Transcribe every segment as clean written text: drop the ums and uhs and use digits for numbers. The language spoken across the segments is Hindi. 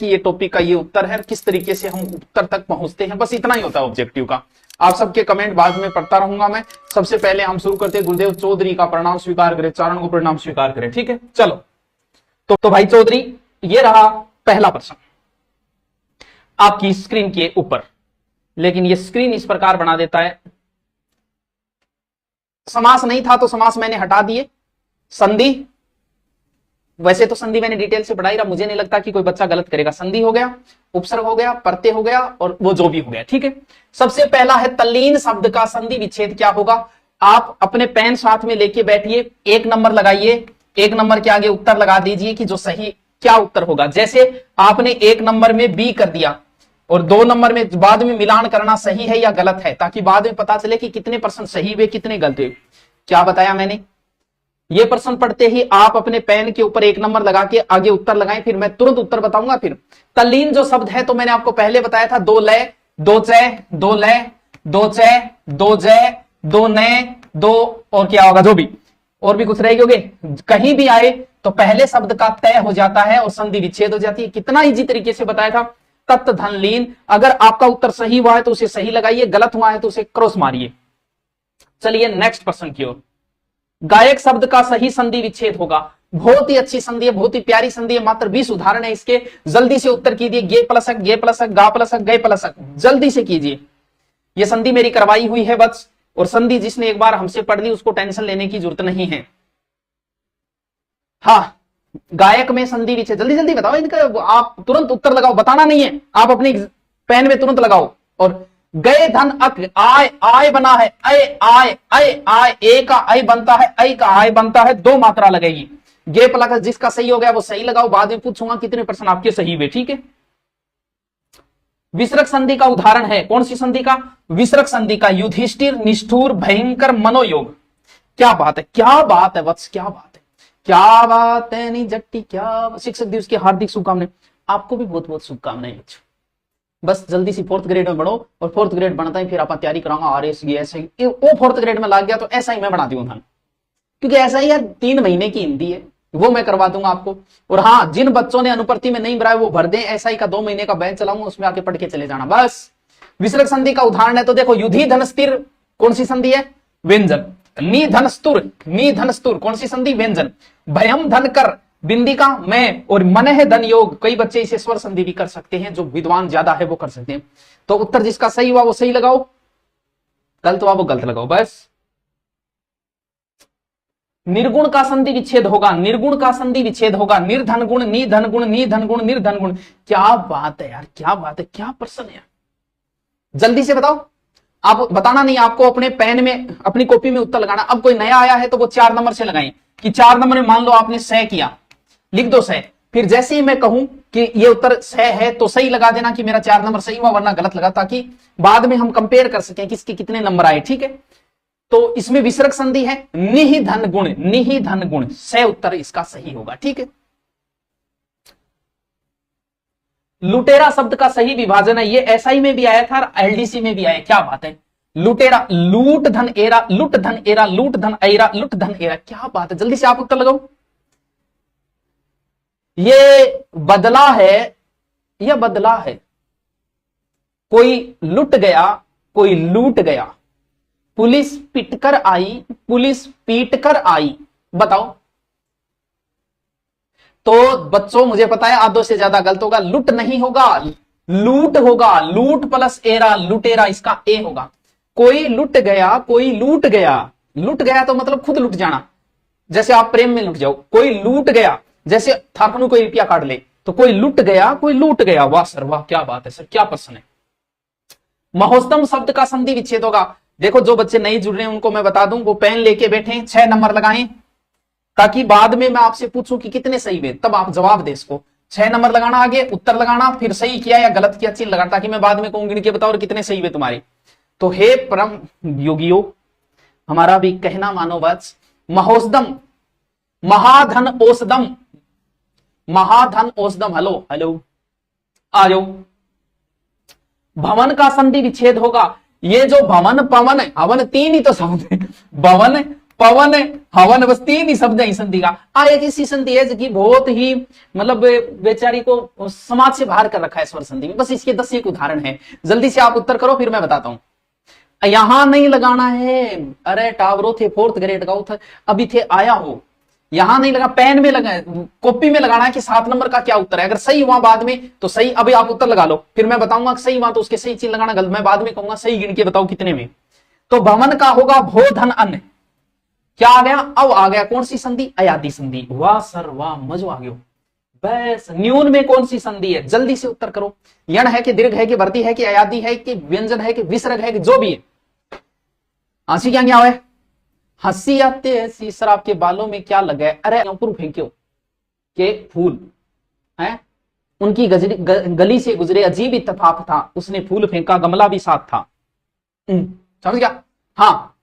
कि ये टॉपिक का ये उत्तर है, किस तरीके से हम उत्तर तक पहुंचते हैं, बस इतना ही होता है ऑब्जेक्टिव का। आप सबके कमेंट बाद में पढ़ता रहूंगा मैं। सबसे पहले हम शुरू करते हैं गुरुदेव चौधरी का प्रणाम स्वीकार करें, चारण को प्रणाम स्वीकार करें, ठीक है। चलो तो भाई चौधरी, ये रहा पहला प्रश्न आपकी स्क्रीन के ऊपर, लेकिन ये स्क्रीन इस प्रकार बना देता है। समास नहीं था तो समास मैंने हटा दिए। संधि, वैसे तो संधि मैंने डिटेल से पढ़ाई रहा, मुझे नहीं लगता कि कोई बच्चा गलत करेगा। संधि हो गया, उपसर्ग हो गया, प्रत्यय हो गया, और वो जो भी हो गया, ठीक है। सबसे पहला है तल्लीन शब्द का संधि विच्छेद क्या होगा। आप अपने पेन साथ में लेके बैठिए, 1 नंबर लगाइए, 1 नंबर के आगे उत्तर लगा दीजिए कि जो सही क्या उत्तर होगा। जैसे आपने 1 नंबर में बी कर दिया और 2 नंबर में बाद में मिलान करना सही है या गलत है, ताकि बाद में पता चले कि कितने % सही हुए कितने गलत हुए। क्या बताया मैंने? ये प्रश्न पढ़ते ही आप अपने पेन के ऊपर 1 नंबर लगा के आगे उत्तर लगाएं, फिर मैं तुरंत उत्तर बताऊंगा। फिर तल्लीन जो शब्द है तो मैंने आपको पहले बताया था, 2 लय 2 चय 2 लय 2 चय 2 जय 2 नय 2, और क्या होगा जो भी और भी कुछ रहेगी, कहीं भी आए तो पहले शब्द का तय हो जाता है और संधि विच्छेद हो जाती है। कितना इजी तरीके से बताया था। तत् धन लीन, अगर आपका उत्तर सही हुआ है तो उसे सही लगाइए, गलत हुआ है तो उसे क्रॉस मारिए। चलिए नेक्स्ट प्रश्न की ओर। गायक शब्द का सही संधि विच्छेद होगा। बहुत ही अच्छी संधि है, बहुत ही प्यारी संधि है, मात्र 20 उदाहरण है इसके। जल्दी से उत्तर कीजिए। गे प्लसक गे प्लसक गा प्लसक गए प्लसक, जल्दी से कीजिए। यह संधि मेरी करवाई हुई है बस, और संधि जिसने एक बार हमसे पढ़ ली उसको टेंशन लेने की जरूरत नहीं है। हाँ, गायक में संधि विच्छेद, जल्दी जल्दी बताओ इनका, आप तुरंत उत्तर लगाओ, बताना नहीं है, आप अपनी पेन में तुरंत लगाओ। और गए धन अक, आय आय बना है, अय आय अय आय, ए का अय बनता है, अय का आय बनता है, 2 मात्रा लगेगी। गे प्लस जिसका सही हो गया वो सही लगाओ, बाद में पूछूंगा कितने % आपके सही हुए, ठीक है। विसर्ग संधि का उदाहरण है, कौन सी संधि का? विसर्ग संधि का। युधिष्ठिर, निष्ठुर, भयंकर, मनोयोग। क्या बात है, क्या बात है वत्स, क्या बात है, क्या बात है नी जट्टी, क्या। शिक्षक दिवस की हार्दिक शुभकामनाएं। आपको भी बहुत बहुत शुभकामनाएं बच्चों। बस जल्दी से 4th ग्रेड में बढ़ो, और 4th ग्रेड बनता ही फिर आप तैयारी कराऊंगा RS की, ऐसे वो 4th ग्रेड में लग गया तो ऐसा ही मैं बना दूंगा, क्योंकि ऐसा ही यार 3 महीने की हिंदी है, वो मैं करवा दूंगा आपको। और हाँ, जिन बच्चों ने अनुप्रति में नहीं भरा वो भर दें, ऐसा ही का 2 महीने का बैच चलाऊंगा, उसमें आके पढ़ के चले जाना बस। विसर्ग संधि का उदाहरण है तो देखो, युधि धन स्थिर, कौन सी संधि है? व्यंजन। नी धन स्तुर, नी धन स्तुर, कौन सी संधि? व्यंजन। भयम धन कर, बिंदी का मैं, और मन है धन योग। कई बच्चे इसे स्वर संधि भी कर सकते हैं, जो विद्वान ज्यादा है वो कर सकते हैं। तो उत्तर जिसका सही हुआ वो सही लगाओ, गलत हुआ वो गलत लगाओ बस। निर्गुण का संधि विच्छेद होगा, निर्गुण का संधि विच्छेद होगा। निर्धन गुण, नी धन गुण, नी धन गुण, निर्धन गुण। क्या बात है यार, क्या बात है, क्या प्रश्न है, जल्दी से बताओ। आप बताना नहीं, आपको अपने पेन में अपनी कॉपी में उत्तर लगाना। अब कोई नया आया है तो वो 4 नंबर से लगाएं, कि 4 नंबर में मान लो आपने 100 किया, लिख दो 100। फिर जैसे ही मैं कहूं कि ये उत्तर 100 है तो सही लगा देना कि मेरा 4 नंबर सही हुआ, वरना गलत लगा, ताकि बाद में हम कंपेयर कर सकें किसके कितने नंबर आए, ठीक है। तो इसमें विसर्ग संधि है, निहि धन गुण, निहि धन गुण, 100 उत्तर इसका सही होगा, ठीक है। लुटेरा शब्द का सही विभाजन है, ये SI में भी आया था और LDC में भी आया। क्या बात है, लुटेरा, लूट धन एरा, लुट धन एरा, लूट धन एरा, लुट धन एरा। क्या बात है, जल्दी से आप उत्तर लगाओ। ये बदला है, यह बदला है। कोई लुट गया, कोई लूट गया। पुलिस पिटकर आई, पुलिस पीटकर आई। बताओ। तो बच्चों मुझे पता है आधों से ज्यादा गलत होगा, लुट नहीं होगा, लूट होगा। लूट प्लस एरा, लुटेरा, इसका ए होगा। कोई लुट गया, कोई लूट गया। लुट गया तो मतलब खुद लुट जाना, जैसे आप प्रेम में लुट जाओ। कोई लूट गया, जैसे थापनू कोई रुपया काट ले, तो कोई लुट गया, कोई लूट गया। वाह सर वाह, क्या बात है सर, क्या प्रश्न है। महोत्तम शब्द का संधि विच्छेद होगा। देखो, जो बच्चे नहीं जुड़ रहे हैं उनको मैं बता दूं, वो पेन लेके बैठे, 6 नंबर लगाएं, ताकि बाद में मैं आपसे पूछूं कि कितने सही हुए, तब आप जवाब दे इसको। 6 नंबर लगाना, आगे उत्तर लगाना, फिर सही किया या गलत किया चिन्ह लगाना, ताकि मैं बाद में कहूं गिन के बताओ और कितने सही हुए तुम्हारे। तो हे परम योगियों, हमारा भी कहना मानो वत्स। महोत्तम, महाधन औषधम, महाधन औषधम। हेलो हेलो, आ जाओ। भवन का संधि विच्छेद होगा। ये जो भवन पवन है, हवन 3 ही तो शब्द है, भवन पवन हवन, बस तीन ही शब्द है संधि का। एक ऐसी संधि है जो बहुत ही मतलब बेचारी को समाज से बाहर कर रखा है स्वर संधि में। बस इसके 10 एक उदाहरण है, जल्दी से आप उत्तर करो फिर मैं बताता हूं। यहां नहीं लगाना है, अरे टावरों थे 4th ग्रेड का था, अभी थे आया हो, यहां नहीं लगा, पेन में लगा, कॉपी में लगाना है कि 7 नंबर का क्या उत्तर है। अगर सही हुआ बाद में तो सही, अभी आप उत्तर लगा लो, फिर मैं बताऊंगा सही हुआ तो उसके सही चीज लगाना, गलत मैं बाद में कहूंगा सही गिन के बताओ कितने में। तो भवन का होगा भो धन अन्न, क्या आ गया, अब आ गया कौन सी संधि, अयादी संधि। वाह सर वाह, मजो आ गया। बस न्यून में कौन सी संधि है, जल्दी से उत्तर करो। यण है कि दीर्घ है कि वृद्धि है कि अयादी है कि व्यंजन है कि विसर्ग है कि जो भी है। हंसी क्या है, हंसी आते ऐसी सर आपके बालों में क्या लगा है, अरे ऊपर फेंक्यो के फूल है, उनकी गली से गुजरे अजीब इत्तेफाक था, उसने फूल फेंका गमला भी साथ था। समझ गया। हाँ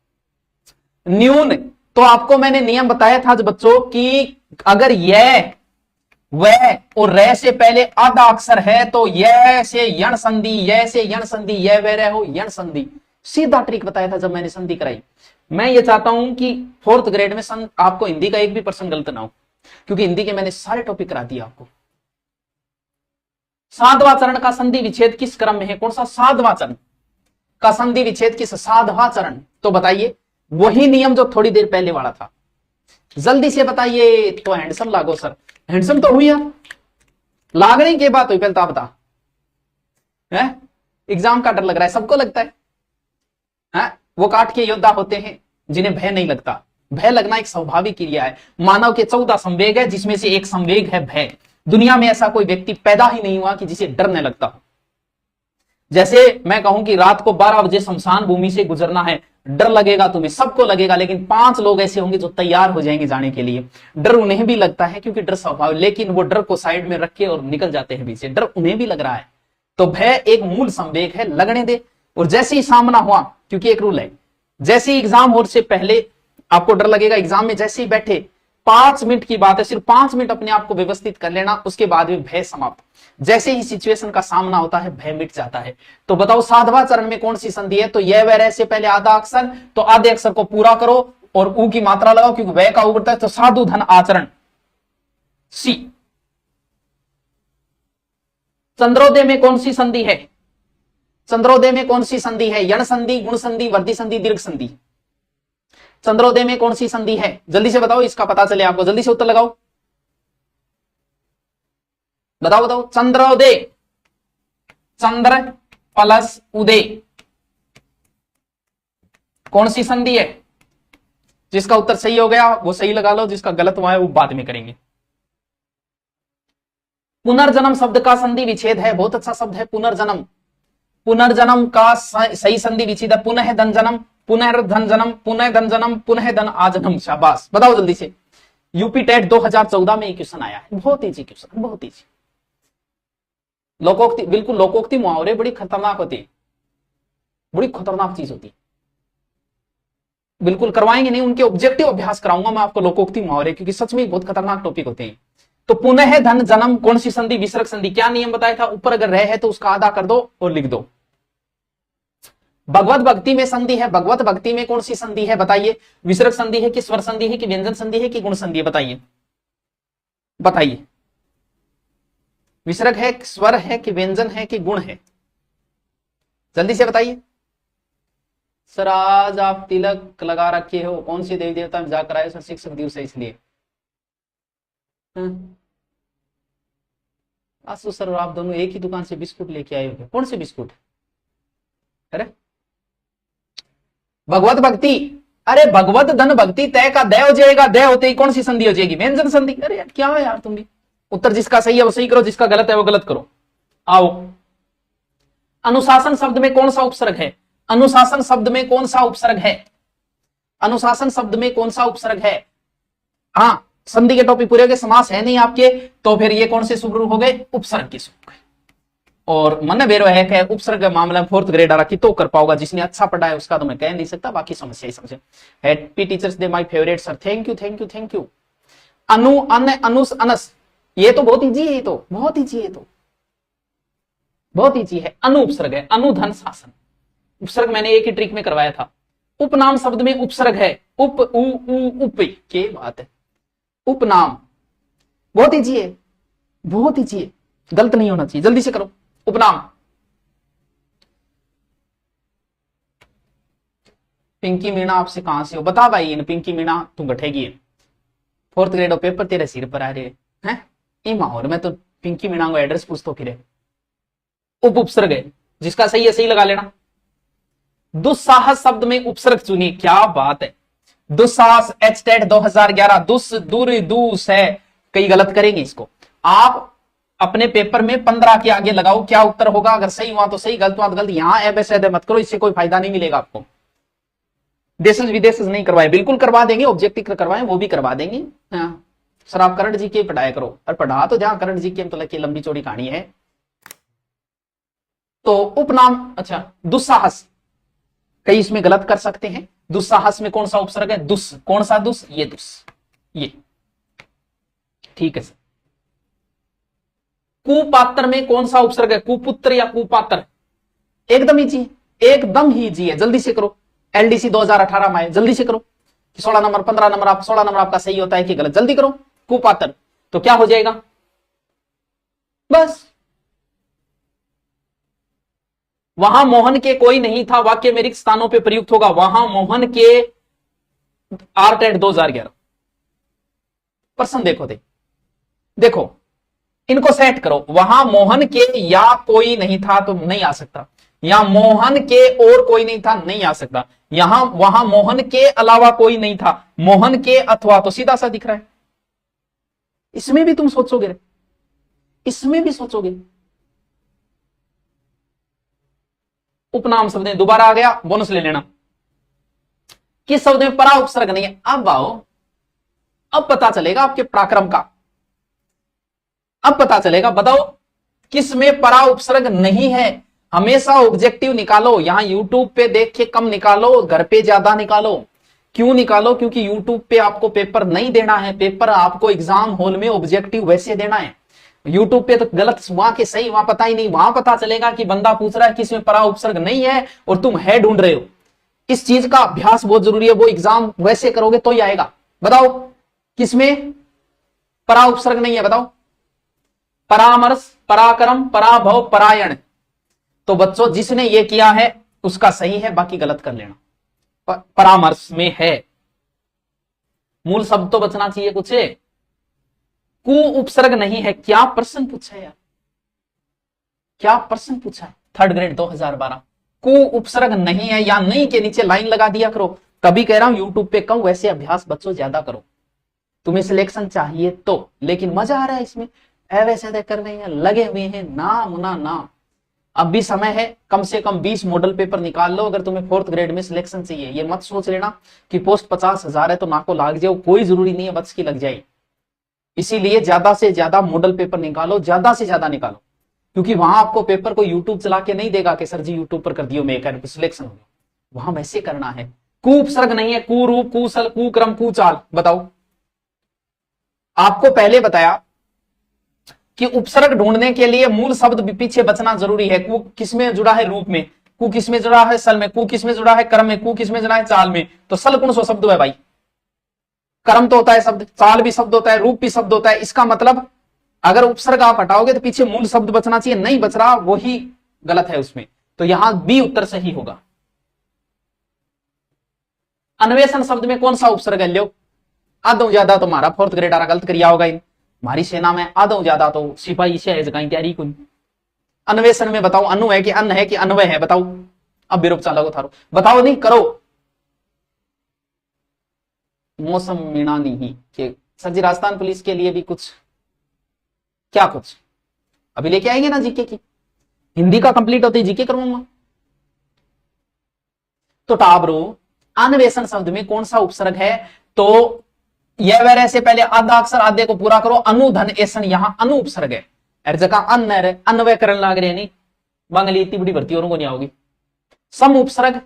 न्यून, तो आपको मैंने नियम बताया था बच्चों कि अगर यह वह और रे से पहले आधा अक्षर है तो यह से यण संधि, यह से यण संधि, यह वह रह हो यण संधि। सीधा ट्रिक बताया था जब मैंने संधि कराई। मैं ये चाहता हूं कि 4th ग्रेड में आपको हिंदी का एक भी पर्सन गलत ना हो, क्योंकि हिंदी के मैंने सारे टॉपिक करा दिए आपको। साधवां चरण का संधि विच्छेद किस क्रम में है, कौन सा साधवां चरण का संधि विच्छेद किस, साधवां चरण। तो बताइए, वही नियम जो थोड़ी देर पहले वाला था, जल्दी से बताइए। तो हैंडसम लागो सर, हैंडसम तो हुई यार, लागने की बात हुई, पहले तो बता है। एग्जाम का डर लग रहा है, सबको लगता है। वो काट के योद्धा होते हैं जिन्हें भय नहीं लगता। भय लगना एक स्वाभाविक क्रिया है। मानव के 14 संवेग है, जिसमें से एक संवेग है भय। दुनिया में ऐसा कोई व्यक्ति पैदा ही नहीं हुआ कि जिसे डर नहीं लगता हो। जैसे मैं कहूं कि रात को 12 बजे शमशान भूमि से गुजरना है, डर लगेगा तुम्हें, सबको लगेगा, लेकिन 5 लोग ऐसे होंगे जो तैयार हो जाएंगे जाने के लिए। डर उन्हें भी लगता है क्योंकि डर स्वभाव, लेकिन वो डर को साइड में रख के और निकल जाते हैं पीछे। डर उन्हें भी लग रहा है। तो भय एक मूल संवेग है, लगने दे। और जैसे ही सामना हुआ, क्योंकि एक रूल है, जैसे ही एग्जाम होने से पहले आपको डर लगेगा, एग्जाम में जैसे ही बैठे 5 मिनट की बात है, सिर्फ 5 मिनट अपने आप को व्यवस्थित कर लेना, उसके बाद में भय समाप्त। जैसे ही सिचुएशन का सामना होता है भय मिट जाता है। तो बताओ साधवां चरण में कौन सी संधि है, तो यह वह से पहले आधा अक्षर, तो आधे अक्षर को पूरा करो और ऊ की मात्रा लगाओ, क्योंकि वह का उगड़ता है, तो साधु धन आचरण। सी। चंद्रोदय में कौन सी संधि है, चंद्रोदय में कौन सी संधि है, यण संधि, गुण संधि, वृद्धि संधि, दीर्घ संधि। चंद्रोदय में कौन सी संधि है, जल्दी से बताओ, इसका पता चले आपको, जल्दी से उत्तर लगाओ, बताओ बताओ। चंद्रोदय, चंद्र प्लस उदय, कौन सी संधि है। जिसका उत्तर सही हो गया वो सही लगा लो, जिसका गलत हुआ है वो बाद में करेंगे। पुनर्जन्म शब्द का संधि विच्छेद है, बहुत अच्छा शब्द है पुनर्जन्म। पुनर्जन्म का सही संधि विच्छेद है पुनः धन जन्म, पुनः धन जन्म, पुनः धन जन्म, पुनः धन आजन्म। शाबाश, बताओ जल्दी से। यूपी टेट 2014 में क्वेश्चन आया है, बहुत इजी क्वेश्चन, बहुत इजी। लोकोक्ति, बिल्कुल लोकोक्ति मुहावरे बड़ी खतरनाक होती है, बड़ी खतरनाक चीज होती है। बिल्कुल करवाएंगे नहीं, उनके ऑब्जेक्टिव अभ्यास कराऊंगा मैं आपको लोकोक्ति मुहावरे, क्योंकि सच में बहुत खतरनाक टॉपिक होते हैं। तो पुनः धन जन्म कौन सी संधि, विसर्ग संधि। क्या नियम बताया था, ऊपर अगर रह है तो उसका आधा कर दो और लिख दो। भगवत भक्ति में संधि है, भगवत भक्ति में कौन सी संधि है बताइए। विसर्ग संधि है कि स्वर संधि है कि व्यंजन संधि है कि गुण संधि है, बताइए बताइए। विसर्ग है, स्वर है कि व्यंजन है कि गुण है, जल्दी से बताइए। सर आज आप तिलक लगा रखे हो, कौन सी देवी देवता में जाकर आए, सर शिक्षक दिवस है इसलिए। आसु सर आप दोनों एक ही दुकान से बिस्कुट लेके आए हो, कौन से बिस्कुट। अरे भगवत भक्ति, अरे भगवत धन भक्ति तय का दय हो जाएगा, दय होते ही कौन सी संधि हो जाएगी, व्यंजन संधि। अरे यार क्या है यार तुम भी। उत्तर जिसका सही है वो सही करो, जिसका गलत है वो गलत करो। आओ, अनुशासन शब्द में कौन सा उपसर्ग है, अनुशासन शब्द में कौन सा उपसर्ग है, अनुशासन शब्द में कौन सा उपसर्ग है। हाँ संधि के टॉपिक पूरे हो गए, समास है नहीं आपके, तो फिर ये कौन से शुरू हो गए, उपसर्ग के शुरू हो गए। और मन बेरो है उपसर्ग के मामले में 4th ग्रेड आ रखी तो कर पाओगा, जिसने अच्छा पढ़ा है उसका तो मैं कह नहीं सकता, बाकी समस्या ही समझे। Happy teachers day my favourite sir, thank you thank you thank you. Anu, अन, अनुस, अनस, ये तो बहुत ईजी है, ये तो बहुत ईजी है, तो बहुत ईजी है। अनु उपसर्ग है, अनुधन शासन। उपसर्ग मैंने एक ही ट्रिक में करवाया था, उपनाम शब्द में उपसर्ग है, उप उ उ उप, क्या बात है। उपनाम बहुत ईजी है, बहुत ईजी है, गलत नहीं होना चाहिए, जल्दी से करो। उपनाम, पिंकी मीणा आपसे कहां से हो, बता भाई। इन पिंकी मीणा तू गठेगी है, 4th ग्रेड और पेपर तेरे सिर पर आ रहे हैं ई माहौल में तो पिंकी मीणा को एड्रेस पूछ तो फिर। उप उपसर्ग है, जिसका सही है सही लगा लेना। दुस्साहस शब्द में उपसर्ग चुनिए, क्या बात है। दुस्साहस एचटेट 2011, दुस दूर दूस है, कई गलत करेंगे इसको। आप अपने पेपर में 15 के आगे लगाओ, क्या उत्तर होगा। अगर सही हुआ तो सही, गलत हुआ तो गलत। यहां एबेसेड मत करो, इससे कोई फायदा नहीं मिलेगा आपको। देशज विदेशज नहीं करवाए, बिल्कुल करवा देंगे। ऑब्जेक्टिव करवाए वो भी करवा देंगे। हाँ। सर आप करंट जीके पढ़ाया करो, और पढ़ा तो जहां करंट जीके में तो लगी लंबी चौड़ी कहानी है। तो उपनाम, अच्छा दुस्साहस, कई इसमें गलत कर सकते हैं। दुस्साहस में कौन सा उपसर्ग है, दुस, कौन सा दुस, ये दुस, ये ठीक है सर। कुपात्र में कौन सा उपसर्ग है, कुपुत्र या कुपात्र, एकदम इजी, एकदम ही इजी है, जल्दी से करो। एलडीसी 2018 में आए, जल्दी से करो। 16 नंबर 15 नंबर, आप 16 नंबर आपका सही होता है कि गलत, जल्दी करो। कुपात्र तो क्या हो जाएगा, बस वहां मोहन के कोई नहीं था, वाक्य में रिक्त स्थानों पर प्रयुक्त होगा, वहां मोहन के आरटेट 2011। प्रश्न देखो देखो इनको सेट करो। वहां मोहन के या कोई नहीं था तो नहीं आ सकता, या मोहन के और कोई नहीं था नहीं आ सकता, यहां वहां मोहन के अलावा कोई नहीं था, मोहन के अथवा, तो सीधा सा दिख रहा है। इसमें भी तुम सोचोगे, इसमें भी सोचोगे। उपनाम शब्द दोबारा आ गया, बोनस ले लेना। किस शब्द में परा उपसर्ग नहीं है, अब आओ, अब पता चलेगा आपके पराक्रम का, अब पता चलेगा। बताओ किस में परा उपसर्ग नहीं है। हमेशा ऑब्जेक्टिव निकालो, यहां यूट्यूब पे देख के कम निकालो, घर पे ज्यादा निकालो। क्यों निकालो, क्योंकि यूट्यूब पे आपको पेपर नहीं देना है, पेपर आपको एग्जाम हॉल में ऑब्जेक्टिव वैसे देना है। यूट्यूब पे तो गलत वहां के सही वहां पता ही नहीं। वहां पता चलेगा कि बंदा पूछ रहा है कि इसमें परा उपसर्ग नहीं है और तुम है ढूंढ रहे हो। इस चीज का अभ्यास बहुत जरूरी है, वो एग्जाम वैसे करोगे तो ही आएगा। बताओ किसमें परा उपसर्ग नहीं है, बताओ। परामर्श, पराक्रम, पराभव, परायण। तो बच्चों जिसने ये किया है उसका सही है, बाकी गलत कर लेना। परामर्श में है, मूल शब्द तो बचना चाहिए कुछ। कु उपसर्ग नहीं है, क्या प्रश्न पूछा है यार, क्या प्रश्न पूछा है। 3rd ग्रेड 2012, कु उपसर्ग नहीं है, या नहीं के नीचे लाइन लगा दिया करो। तभी कह रहा हूं यूट्यूब पे कहूं वैसे अभ्यास बच्चों ज्यादा करो। तुम्हें सिलेक्शन चाहिए तो, लेकिन मजा आ रहा है इसमें, ऐसे कर रहे हैं, लगे हुए हैं, नाम ना नाम। अब भी समय है, कम से कम 20 मॉडल पेपर निकाल लो अगर तुम्हें 4th ग्रेड में सिलेक्शन चाहिए। ये मत सोच लेना कि पोस्ट 50,000 है तो नाको लाग जाओ, कोई जरूरी नहीं है बस की लग जाए। इसीलिए ज्यादा से ज्यादा मॉडल पेपर निकालो, ज्यादा से ज्यादा निकालो, क्योंकि वहां आपको पेपर को यूट्यूब चला के नहीं देगा कि सर जी यूट्यूब पर कर दियो मैं सिलेक्शन हो गया। वहां वैसे करना है। कु उपसर्ग नहीं है, कुरूप, कुशल, कुक्रम, कुचाल। बताओ, आपको पहले बताया कि उपसर्ग ढूंढने के लिए मूल शब्द भी पीछे बचना जरूरी है। कु किसमें जुड़ा है, रूप में। कु किसमें जुड़ा है, सल में। कु किसमें जुड़ा है, कर्म में। कु किसमें जुड़ा है, चाल में। तो सल कौन सा शब्द है भाई, कर्म तो होता है शब्द, चाल भी शब्द होता है, रूप भी शब्द होता है। इसका मतलब अगर उपसर्ग आप हटाओगे तो पीछे मूल शब्द बचना चाहिए, नहीं बच रहा, वही गलत है उसमें। तो यहां बी उत्तर सही होगा। अन्वेषण शब्द में कौन सा उपसर्ग है, लो आधो ज्यादा तुम्हारा 4th ग्रेड आ गलत करिया होगा। हमारी सेना में आधो ज्यादा तो सिपाही से है तैयारी कोई। अन्वेषण में बताओ, अनु है कि अन्न है कि अन्वय है, बताओ। अब विरूप चालक थारो, बताओ नहीं करो। मौसम मीणा नहीं कि सर जी राजस्थान पुलिस के लिए भी कुछ, क्या कुछ अभी लेके आएंगे ना जीके की, हिंदी का कंप्लीट होते ही जीके करवाऊंगा। तो टाबरो अन्वेषण शब्द में कौन सा उपसर्ग है, तो यह वैर से पहले आधा अक्षर आधे को पूरा करो, अनुधन ऐसन, यहां अनु उपसर्ग है। हर जगह अन्वय करने लग रहे नहीं, बंगाली इतनी बड़ी भर्ती और को नहीं आओगी। सम उपसर्ग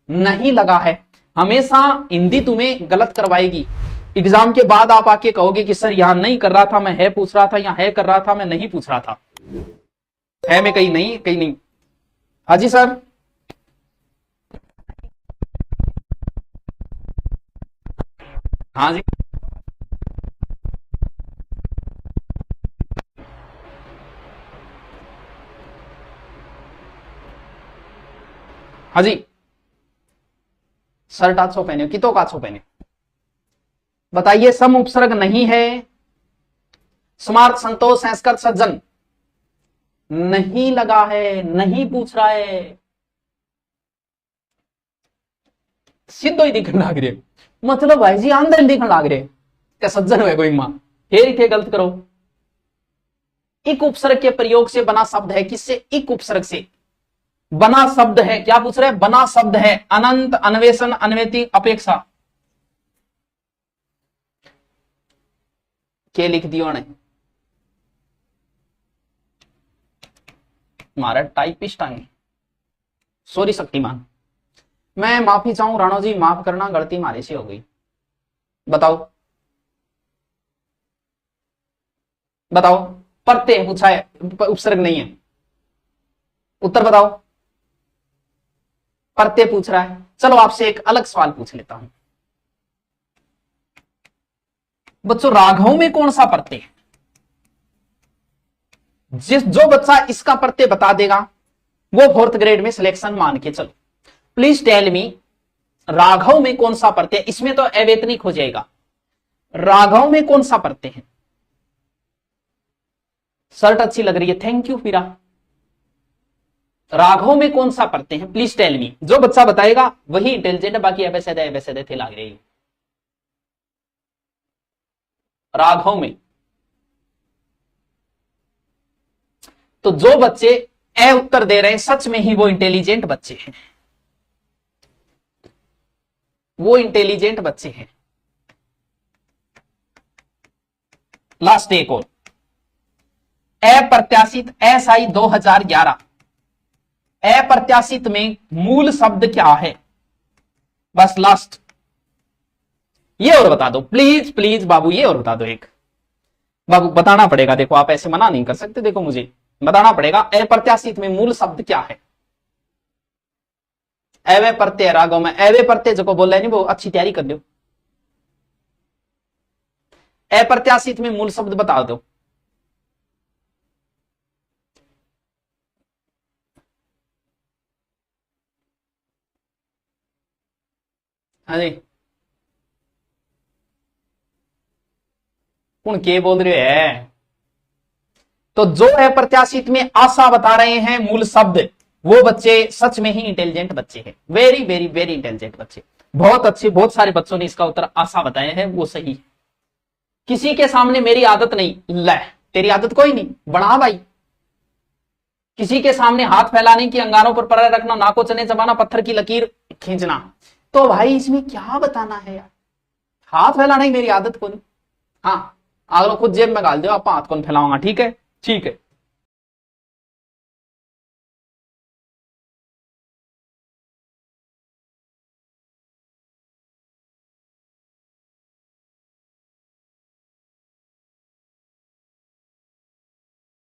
नहीं लगा है। हमेशा हिंदी तुम्हें गलत करवाएगी। एग्जाम के बाद आप आके कहोगे कि सर यहां नहीं कर रहा था मैं, है पूछ रहा था, यहां है कर रहा था मैं, नहीं पूछ रहा था, है मैं कहीं नहीं, कहीं नहीं। हाजी सर हाँ जी, हाँ जी। शर्ट आछो पहने, कितो का आछो पहने, बताइए। सम उपसर्ग नहीं है। स्मार्ट, संतोष, संस्कृत, सज्जन, नहीं लगा है, नहीं पूछ रहा है। सीधो ही दिखने लाग रहे, मतलब भाई जी आंदर दिखने लाग रहे क्या सज्जन हुए कोई मां, फिर ही थे गलत करो। इक उपसर्ग के प्रयोग से बना शब्द है, किससे, इक उपसर्ग से बना शब्द है। क्या पूछ रहे हैं, बना शब्द है। अनंत, अन्वेषण, अन्वेति, अपेक्षा, के लिख दियो ने हमारा टाइपिस्ट आएंगे। सॉरी शक्तिमान, मैं माफी चाहूं राणा जी, माफ करना, गलती मारे से हो गई। बताओ बताओ, प्रत्यय पूछा है, उपसर्ग नहीं है। उत्तर बताओ, प्रत्यय पूछ रहा है। चलो आपसे एक अलग सवाल पूछ लेता हूं बच्चों, राघव में कौन सा प्रत्यय है? जो बच्चा इसका प्रत्यय बता देगा वो फोर्थ ग्रेड में सिलेक्शन मान के चलो। प्लीज टेल मी, राघव में कौन सा प्रत्यय, इसमें तो अवैतनिक हो जाएगा। राघव में कौन सा प्रत्यय है? शर्ट अच्छी लग रही है, थैंक यू फिरा। राघव में कौन सा प्रत्यय है, प्लीज टेल मी। जो बच्चा बताएगा वही इंटेलिजेंट है, बाकी एबेसेदे थे लाग रही। राघव में तो जो बच्चे ए उत्तर दे रहे हैं सच में ही वो इंटेलिजेंट बच्चे हैं, वो इंटेलिजेंट बच्चे हैं। लास्ट एक और, अप्रत्याशित, SI 2011, अप्रत्याशित में मूल शब्द क्या है? बस लास्ट, ये और बता दो प्लीज प्लीज बाबू, ये और बता दो एक। बाबू बताना पड़ेगा, देखो आप ऐसे मना नहीं कर सकते, देखो मुझे बताना पड़ेगा अप्रत्याशित में मूल शब्द क्या है। अवय प्रत्यय राघव में, अवय प्रत्यय जो बोल रहे नहीं वो अच्छी तैयारी कर दो। अप्रत्याशित में मूल शब्द बता दो। हाँ जी, कौन के बोल रहे है? तो जो अप्रत्याशित में आशा बता रहे हैं मूल शब्द, वो बच्चे सच में ही इंटेलिजेंट बच्चे हैं, वेरी वेरी वेरी इंटेलिजेंट बच्चे। बहुत अच्छे, बहुत सारे बच्चों ने इसका उत्तर आशा बताए हैं, वो सही है। किसी के सामने मेरी आदत नहीं, ले तेरी आदत कोई नहीं, बना भाई। किसी के सामने हाथ फैलाने की, अंगारों पर पैर रखना, नाको चने चबाना, पत्थर की लकीर खींचना, तो भाई इसमें क्या बताना है यार? हाथ फैलाने की मेरी आदत को नहीं। हाँ, अगर खुद जेब में डाल दो, आप हाथ कौन फैलाऊंगा, ठीक है ठीक है।